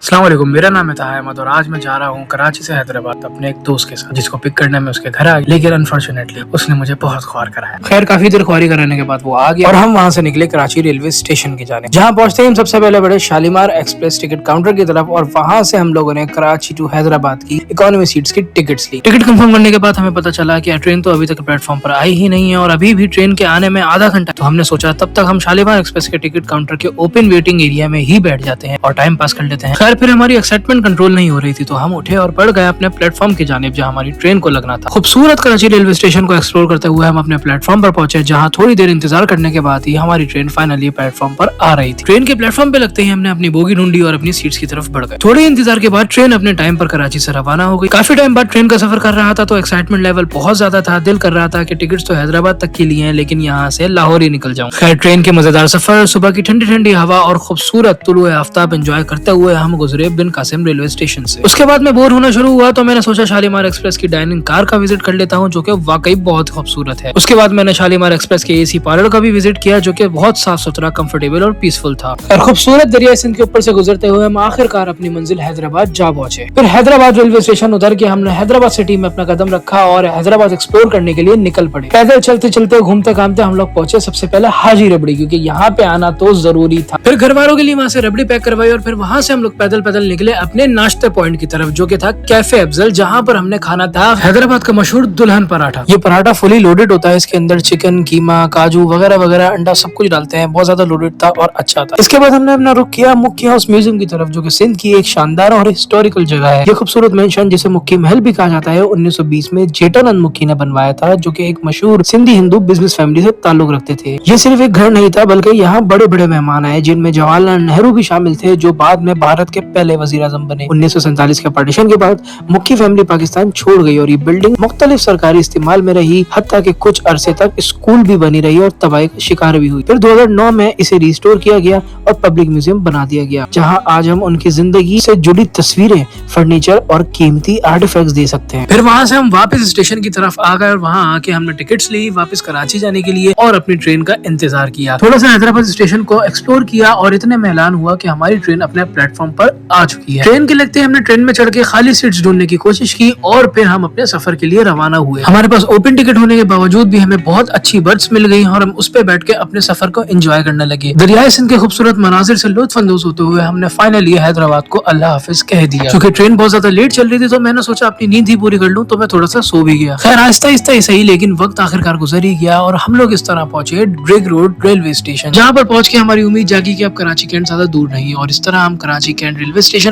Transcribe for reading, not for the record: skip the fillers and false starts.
अस्सलाम वालेकुम, मेरा नाम है ताहा अहमद और आज मैं जा रहा हूँ कराची से हैदराबाद अपने एक दोस्त के साथ, जिसको पिक करने में उसके घर आ गया। लेकिन अनफॉर्चुनेटली उसने मुझे बहुत ख्वार कराया। खैर काफी देर ख्वारी कराने के बाद वो आ गया और हम वहाँ से निकले कराची रेलवे स्टेशन की जाने। जहाँ पहुंचते ही हम सबसे पहले बढ़े शालीमार एक्सप्रेस टिकट काउंटर की तरफ और वहाँ से हम लोगों ने कराची टू हैदराबाद की इकोनॉमी सीट्स की टिकट्स ली। टिकट कंफर्म करने के बाद हमें पता चला कि ट्रेन तो अभी तक प्लेटफॉर्म पर आई ही नहीं है और अभी भी ट्रेन के आने में आधा घंटा। तो हमने सोचा तब तक हम शालीमार एक्सप्रेस के टिकट काउंटर के ओपन वेटिंग एरिया में ही बैठ जाते हैं और टाइम पास कर लेते हैं। खैर फिर हमारी एक्साइटमेंट कंट्रोल नहीं हो रही थी तो हम उठे और बढ़ गए अपने प्लेटफॉर्म की जानिब जहां हमारी ट्रेन को लगना था। खूबसूरत कराची रेलवे स्टेशन को एक्सप्लोर करते हुए हम अपने प्लेटफॉर्म पर पहुंचे, जहां थोड़ी देर इंतजार करने के बाद ही हमारी ट्रेन फाइनली प्लेटफॉर्म पर आ रही थी। ट्रेन के प्लेटफॉर्म पे लगते ही हमने अपनी बोगी ढूंढी और अपनी सीट्स की तरफ बढ़ गए। थोड़े इंतजार के बाद ट्रेन अपने टाइम पर कराची से रवाना हो गई। काफी टाइम बाद ट्रेन का सफर कर रहा था तो एक्साइटमेंट लेवल बहुत ज्यादा था। दिल कर रहा था कि टिकट्स तो हैदराबाद तक के लिए हैं लेकिन यहाँ से लाहौर ही निकल जाऊं। खैर ट्रेन के मजेदार सफर, सुबह की ठंडी ठंडी हवा और खूबसूरत तुलुए आफ्ताब एंजॉय करते हुए हम गुजरे बिन कासिम रेलवे स्टेशन से। उसके बाद मैं बोर होना शुरू हुआ तो मैंने सोचा शालीमार एक्सप्रेस की डाइनिंग कार का विजिट कर लेता हूँ, जो कि वाकई बहुत खूबसूरत है। उसके बाद मैंने शालीमार एक्सप्रेस के एसी पार्लर का भी विजिट किया, जो कि बहुत साफ सुथरा, कंफर्टेबल और पीसफुल था। और खूबसूरत दरिया सिंध के ऊपर से गुजरते हुए हम आखिरकार अपनी मंजिल हैदराबाद जा पहुंचे। फिर हैदराबाद रेलवे स्टेशन उतर के हमने हैदराबाद सिटी में अपना कदम रखा और हैदराबाद एक्सप्लोर करने के लिए निकल पड़े। पैदल चलते चलते घूमते घामते हम लोग पहुंचे सबसे पहले हाजी रबड़ी, क्योंकि यहाँ पे आना तो जरूरी था। फिर घर वालों के लिए वहाँ से रबड़ी पैक करवाई और फिर वहाँ से हम लोग पैदल पैदल निकले अपने नाश्ते पॉइंट की तरफ, जो कि था कैफे अफजल, जहाँ पर हमने खाना था हैदराबाद का मशहूर दुल्हन पराठा। ये पराठा फुली लोडेड होता है, इसके अंदर चिकन, कीमा, काजू वगैरह वगैरह, अंडा सब कुछ डालते हैं। बहुत ज्यादा लोडेड था और अच्छा था। इसके बाद हमने अपना रुख किया मुक्की हाउस म्यूजियम की तरफ, जो कि सिंध की एक शानदार और हिस्टोरिकल जगह है। ये खूबसूरत मेंशन जिसे मुक्की महल भी कहा जाता है 1920 में जेठानंद मुक्की ने बनवाया था, जो कि एक मशहूर सिंधी हिंदू बिजनेस फैमिली से ताल्लुक रखते थे। ये सिर्फ एक घर नहीं था बल्कि यहाँ बड़े बड़े मेहमान आए, जिनमें जवाहरलाल नेहरू भी शामिल थे, जो बाद में भारत के पहले वजीर आजम बने। 1947 के पार्टीशन के बाद मुक्की फैमिली पाकिस्तान छोड़ गई और ये बिल्डिंग मुख्तलिफ सरकारी इस्तेमाल में रही, हत्ता कि कुछ अरसे तक स्कूल भी बनी रही और तबाही का शिकार भी हुई। फिर 2009 में इसे रिस्टोर किया गया और पब्लिक म्यूजियम बना दिया गया, जहां आज हम उनकी जिंदगी से जुड़ी तस्वीरें, फर्नीचर और कीमती आर्टिफैक्ट्स दे सकते हैं। फिर वहां से हम वापस स्टेशन की तरफ आ गए और वहां आके हमने टिकट्स ली वापस कराची जाने के लिए और अपनी ट्रेन का इंतजार किया। थोड़ा सा हैदराबाद स्टेशन को एक्सप्लोर किया और इतने में ऐलान हुआ कि हमारी ट्रेन अपने प्लेटफॉर्म पर आ चुकी है। ट्रेन के लगते हमने ट्रेन में चढ़ के खाली सीट्स ढूंढने की कोशिश की और फिर हम अपने सफर के लिए रवाना हुए। हमारे पास ओपन टिकट होने के बावजूद भी हमें बहुत अच्छी बर्थ मिल गई और हम उस पे बैठ के अपने सफर को एंजॉय करने लगे। दरियाए सिंध के खूबसूरत मनाजिर से लुत्फ अंदोज होते हुए हमने फाइनली हैदराबाद को अल्लाह हाफिज कह दिया। क्योंकि ट्रेन बहुत ज्यादा लेट चल रही थी तो मैंने सोचा अपनी नींद ही पूरी कर लूं, तो मैं थोड़ा सा सो भी गया। खैर आहिस्ता आहिस्ता ही सही, लेकिन वक्त आखिरकार गुजर ही गया और हम लोग इस तरह पहुंचे ड्रेग रोड रेलवे स्टेशन, जहाँ पर पहुंच के हमारी उम्मीद जागी कि अब कराची कैंट ज्यादा दूर नहीं। और इस तरह हम कराची कैंट रेलवे स्टेशन